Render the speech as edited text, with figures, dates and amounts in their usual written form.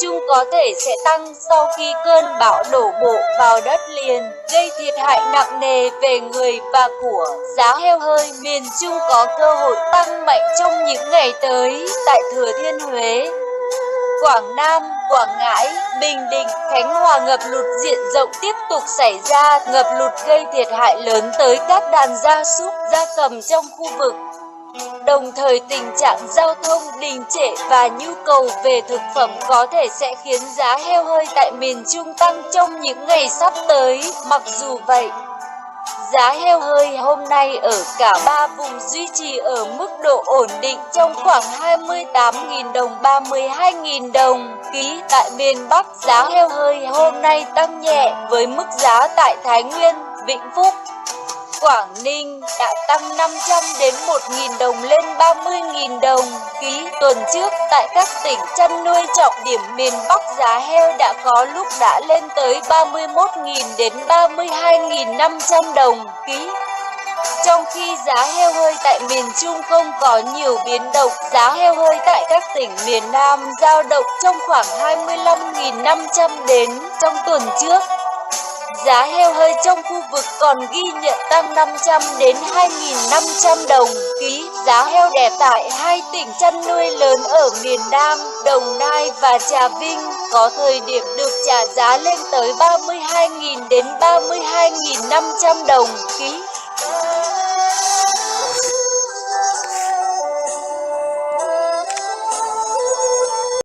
Trung có thể sẽ tăng sau khi cơn bão đổ bộ vào đất liền, gây thiệt hại nặng nề về người và của. Giá heo hơi miền Trung có cơ hội tăng mạnh trong những ngày tới tại Thừa Thiên Huế, Quảng Nam, Quảng Ngãi, Bình Định, Khánh Hòa. Ngập lụt diện rộng tiếp tục xảy ra, ngập lụt gây thiệt hại lớn tới các đàn gia súc, gia cầm trong khu vực. Đồng thời tình trạng giao thông đình trệ và nhu cầu về thực phẩm có thể sẽ khiến giá heo hơi tại miền Trung tăng trong những ngày sắp tới. Mặc dù vậy, giá heo hơi hôm nay ở cả ba vùng duy trì ở mức độ ổn định trong khoảng 28.000 đồng 32.000 đồng ký. Tại miền Bắc, giá heo hơi hôm nay tăng nhẹ với mức giá tại Thái Nguyên, Vĩnh Phúc, Quảng Ninh đã tăng 500 đến 1.000 đồng lên 30.000 đồng ký. Tuần trước, tại các tỉnh chăn nuôi trọng điểm miền Bắc, giá heo đã có lúc đã lên tới 31.000 đến 32.500 đồng ký. Trong khi giá heo hơi tại miền Trung không có nhiều biến động, giá heo hơi tại các tỉnh miền Nam dao động trong khoảng 25.500 đến. Trong tuần trước, giá heo hơi trong khu vực còn ghi nhận tăng 500 đến 2.500 đồng ký. Giá heo đẹp tại hai tỉnh chăn nuôi lớn ở miền Nam, Đồng Nai và Trà Vinh có thời điểm được trả giá lên tới 32.000 đến 32.500 đồng ký.